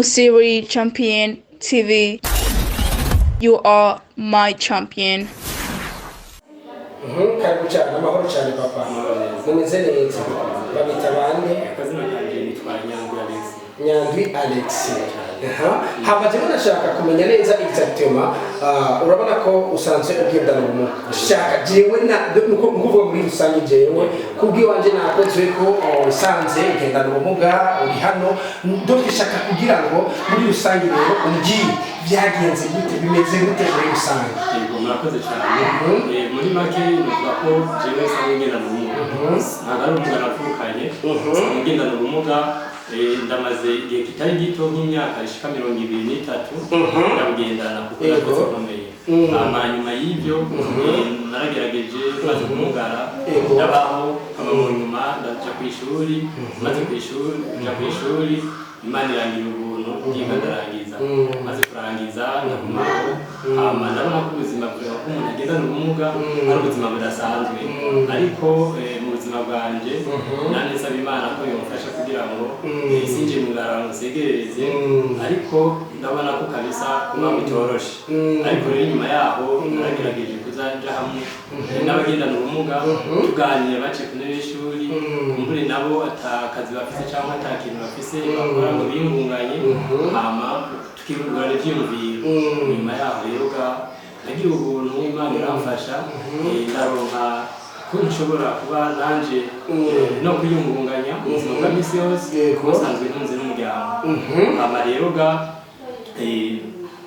Musiri Champion TV. You are my champion. Karibu cyane amahoro cyane papa mumeze neza babita bande akazina kanje nitwa Nyandwi Alex hamaze nashaka kumenya neza exactement urabona ko usanzwe ugendana ubumuga shaka jewe nuko nguvuga muri rusange jewe kubwiwanje nakozwe ko usanze ugendana ubumuga uri hano ndokishaka kugira ngo muri rusange rero umbwire byagenze gute bimeze gute muri rusange yego murakoze cyane muri make nuvuga ko jewe sanzwe ngendana ubumuga ntabwo ari umugana apfukanye ngendana ubumuga ndamaze igihe kitari gito nk'imyaka ishika 23 ndabugendana kuko nakoze komeye nyuma y'ibyo naragerageje maze kumugara ndabaho nyuma ndaja ku ishuri maze ku ishuri Imana irangira ubuntu ngiye ndarangiza maze kurangiza nagumaho ndabona ko ubuzima bwawe umuntu agendana ubumuga ari ubuzima budasanzwe ariko mu buzima bwanje nane nsaba Imana ko yomfasha kugira ngo sinje mu ngara ngusegereze ariko ndabona ko kabisa kuba bitoroshe ariko rero nyuma yaho naragerageje kuzaja hamwe n'abagendana ubumuga tuganira bace ku ntebe y'ishuri kumbure nabo atakazi bafise cyangwa atakintu bafise bakora ngo bingunganye tukigurana ivyiyumviro nyuma yaho rero nagira ubuntu Imana iramfasha ndaronka ko nshobora kuba nanje no kwiyungunganya mu buzima bwa misi yose kusanzwe ntunze n'umuryango rero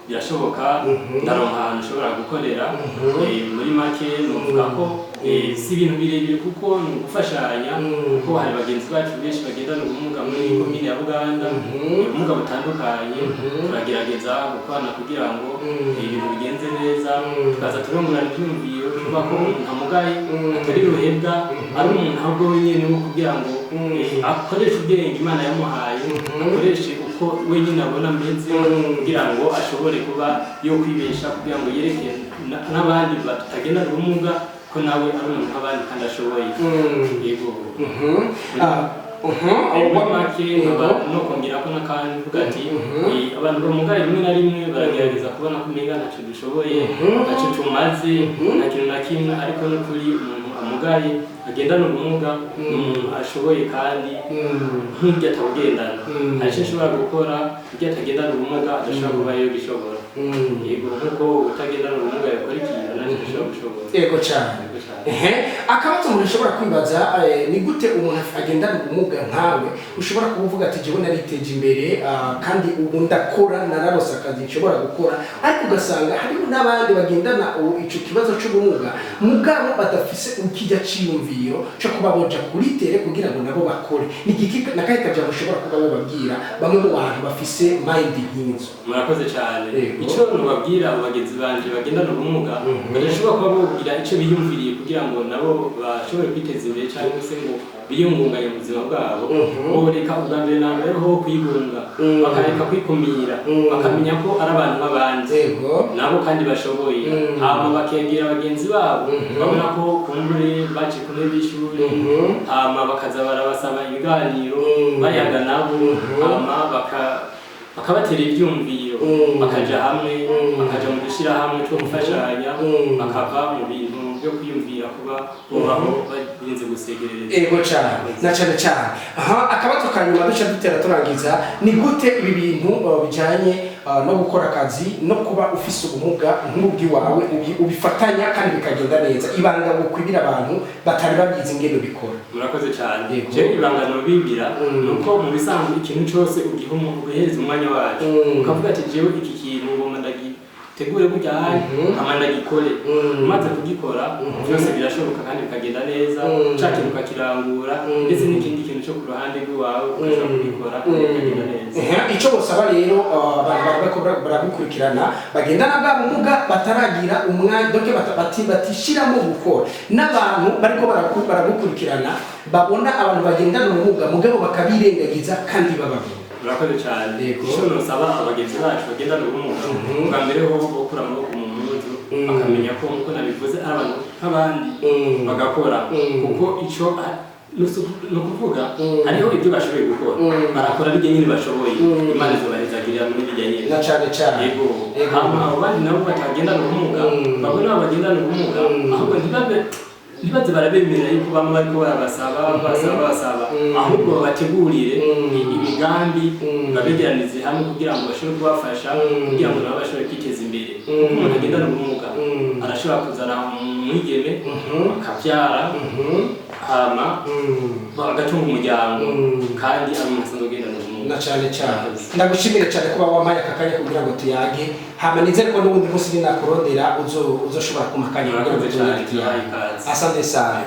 birashoboka ndaronka ahantu ushobora gukorera muri make nuvuga ko si ibintu birebire kuko ni ugufashanya kuko hari bagenzi bacu benshi bagendana ubumuga muri komine ya Buganda ubumuga butandukanye turagerageza gukorana kugira ngo ibintu bigenze neza tukaza turongorana ibyumviro tuvuga ko umuntu amugaye atari ruhebwa ari umuntu ahubwo wenyine wo kugira ngo akoreshe ubwenge Imana yamuhaye akoreshe uko wenyine abona ameze kugira ngo ashobore kuba yo kwibesha kugira ngo yereke n'abandi batagendana ubumuga ko nawe ari umuntu nk'abandi kandi ashoboye yego make no kongera ko n'akandi uvuga ati abantu bamugaye rimwe na rimwe baragerageza kubona ko umenga ntacyo dushoboye ntacyo tumaze nta kintu na kimwe ariko n'ukuri umuntu amugaye agendana ubumuga umuntu ashoboye kandi nk'ibyo atawugendana hari icyo ashobora gukora ibyo atagendana ubumuga adashobora kuba yo gishobora yego nk'uko utagendana ubumuga yakora ikintu nacyo ashobora gushobora yego cyane akabazo umuntu ashobora kwibaza ni gute umuntu agendana ubumuga nkawe ushobora kuvuga ati jewe nariteje imbere kandi ubu ndakora nararose akazi nshobora gukora ariko ugasanga hariho n'abandi bagendana ico kibazo c'ubumuga mugabo badafise ukijya ciyumviro cyo kuba boja kuri tere kugira ngo nabo bakore ni giki nakaye kajya ushobora kuba bababwira bamwe mu bantu bafise mind nk'inzo murakoze cyane ico nubabwira abagenzi banje bagendana ubumuga badashobora kuba bogira ico biyumviriye kugira ngo nabo bashobore kwiteza imbere cyangwa se ngo biyungunganye mu buzima bwabo boreka ubwambere na mbere ho kwigunga bakareka kwikumira bakamenya ko ari abantu nk'abandi nabo kandi bashoboye hama bakengera abagenzi babo babona ko kumbure bace ku ntebe y'ishuri hama bakaza barabasaba ibiganiro bayaga nabo hama bakabatera ibyumviro bakaja hamwe bakaja mu gushyira hamwe cyo gufashanya bakava mu bintu byo kwiyumvira kuba bubaho barinze gusegerereza ego cyane na cyane akabazo kanyuma duca dutera turangiza ni gute ibi bintu bijanye no gukora akazi no kuba ufise ubumuga nk'ubwi wawe ubifatanya kandi bikagenda neza ibanga gukwibira abantu batari babizi ngene bikora murakoze cyane je ibanga no bibira nuko mu bisanzwe ikintu cyose ugiha umuntu guhereza umwanya wacu ukavuga ati jewe iki kintu ngoma tegure kujya amanda gikore maze kugikora byose birashoboka kandi bikagenda neza cyakintu kakirangura ndetse n'ikindi kintu cyo ku ruhande rwawe ukashobora kubikora bikagenda neza icyo bosaba rero abantu baragukurikirana bagendana bwa bumuga bataragira umwanya doke batishiramo gukora n'abantu bariko baragukurikirana babona abantu bagendana ubumuga mugabo bakabirengagiza kandi bababona murakoze cyane icyo nosaba abagenzi bacu bagendana ubumuga bwa mbere ho gukura amaboko mu mpuzu bakamenya ko nk'uko nabivuze ari abantu nk'abandi bagakora kuko icyo ni ukuvuga hariho ibyo bashoboye gukora barakora bijye nyine bashoboye Imana izobareza bakabagirira muri bijya nyine na cyane cyane yego hama abandi nabo batagendana ubumuga babona abagendana ubumuga ahubwo ntibaze barabemera yuko bamwe bariko basaba ahubwo babategurire imigambi babegeranize hamwe kugira ngo bashobore kubafasha kugira ngo nabo bashobore kwiteza imbere kuko umuntu agendana ubumuga arashobora kuzana umwigeme akabyara hama bagatunga umuryango kandi ari umuntu asanzwe agendana ubumuga na cyane cyane ndagushimira cyane kuba wampaye aka kanya kugira ngo tuyage hama nizere ko n'ubundi munsi ninakurondera uzoshobora kumakanya kugira ngo tuyage. Asante sana.